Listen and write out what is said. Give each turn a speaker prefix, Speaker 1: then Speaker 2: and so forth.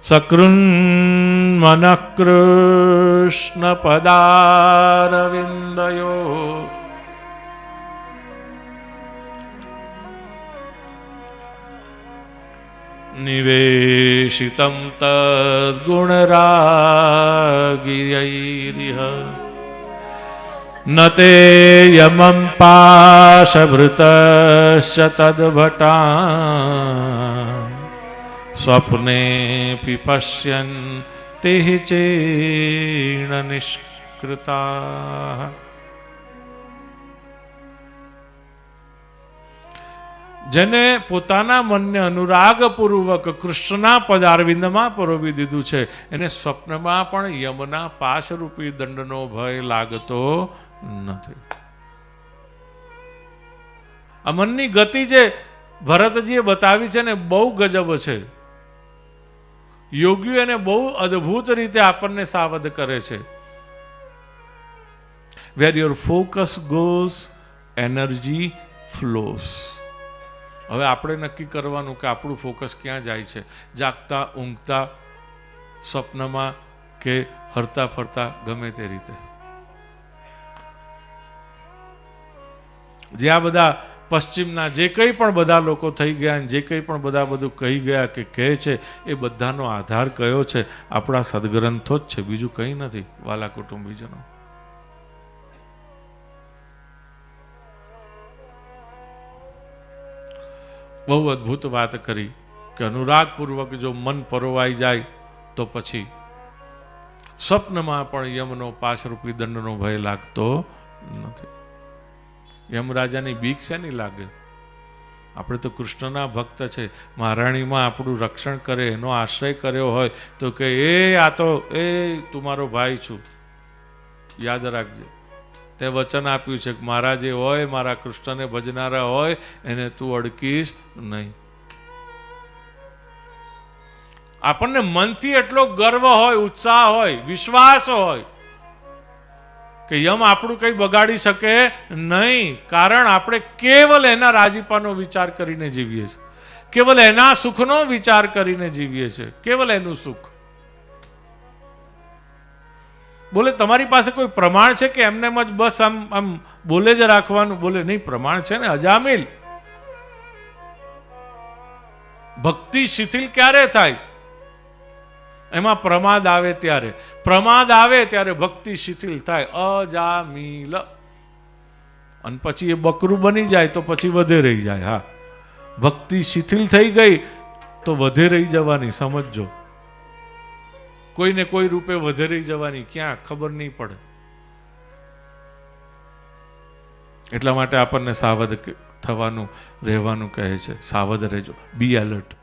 Speaker 1: સકૃન મનઃ કૃષ્ણ પદારવિંદયો નિવેશિતં તદ્ગુણરાગિરૈરિહ ન તે યમં પાશભૃતશ્ચ તદ્ભટાં સ્વપ્નેऽપि પશ્યન્તિ ચેણ નિષ્કૃતાઃ. જેને પોતાના મનને અનુરાગપૂર્વક કૃષ્ણના પદારવિંદમાં પરોવી દીધું છે એને સ્વપ્નમાં પણ યમના પાશરૂપી દંડનો ભય લાગતો નથી. આ મનની ગતિ જે ભરતજીએ બતાવી છે ને બહુ ગજબ છે. યોગીઓ એને બહુ અદ્ભુત રીતે આપણને સાવધ કરે છે. વેર યોર ફોકસ ગોઝ એનર્જી ફ્લોસ. હવે આપણે નક્કી કરવાનું કે આપણું ફોકસ ક્યાં જાય છે, જાગતા, ઊંઘતા, સ્વપ્નમાં કે હરતા ફરતા, ગમે તે રીતે. જે આ બધા પશ્ચિમના જે કંઈ પણ બધા લોકો થઈ ગયા, જે કંઈ પણ બધા બધું કહી ગયા કે કહે છે, એ બધાનો આધાર કયો છે? આપણા સદગ્રંથો જ છે, બીજું કંઈ નથી. વાલા કુટુંબીજનો, બહુ અદ્ભુત વાત કરી કે અનુરાગપૂર્વક જો મન પરોવાઈ જાય તો પછી સ્વપ્નમાં પણ યમનો પાશરૂપી દંડનો ભય લાગતો નથી. યમરાજાની બીક શેની લાગે? આપણે તો કૃષ્ણના ભક્ત છે. મહારાણીમાં આપણું રક્ષણ કરે, એનો આશ્રય કર્યો હોય તો કે આ તો તું મારો ભાઈ છું, યાદ રાખજે. તે વચન આપ્યું છે કે મારા જે હોય, મારા કૃષ્ણને ભજનારા હોય, એને તું અડકીશ નહીં. આપણને મનથી એટલો ગર્વ હોય, ઉત્સાહ હોય, વિશ્વાસ હોય કે યમ આપણું કંઈ બગાડી શકે નહીં. કારણ આપણે કેવલ એના રાજીપાનો વિચાર કરીને જીવીએ છીએ, કેવલ એના સુખનો વિચાર કરીને જીવીએ છીએ, કેવલ એનું સુખ. બોલે તમારી પાસે કોઈ પ્રમાણ છે કે એમને જ બસ આમ બોલે જ રાખવાનું? બોલે નહીં, પ્રમાણ છે ને અજામિલ. ભક્તિ શિથિલ ક્યારે થાય? એમાં પ્રમાદ આવે ત્યારે. પ્રમાદ આવે ત્યારે ભક્તિ શિથિલ થાય. અજામિલ. અને પછી એ બકરું બની જાય તો પછી વધે રહી જાય. હા, ભક્તિ શિથિલ થઈ ગઈ તો વધે રહી જવાની, સમજજો. કોઈને કોઈ રૂપે વધે રહી જવાની, ક્યાં ખબર નહીં પડે. એટલા માટે આપણને સાવધ થવાનું, રહેવાનું કહે છે. સાવધ રહેજો, બી એલર્ટ.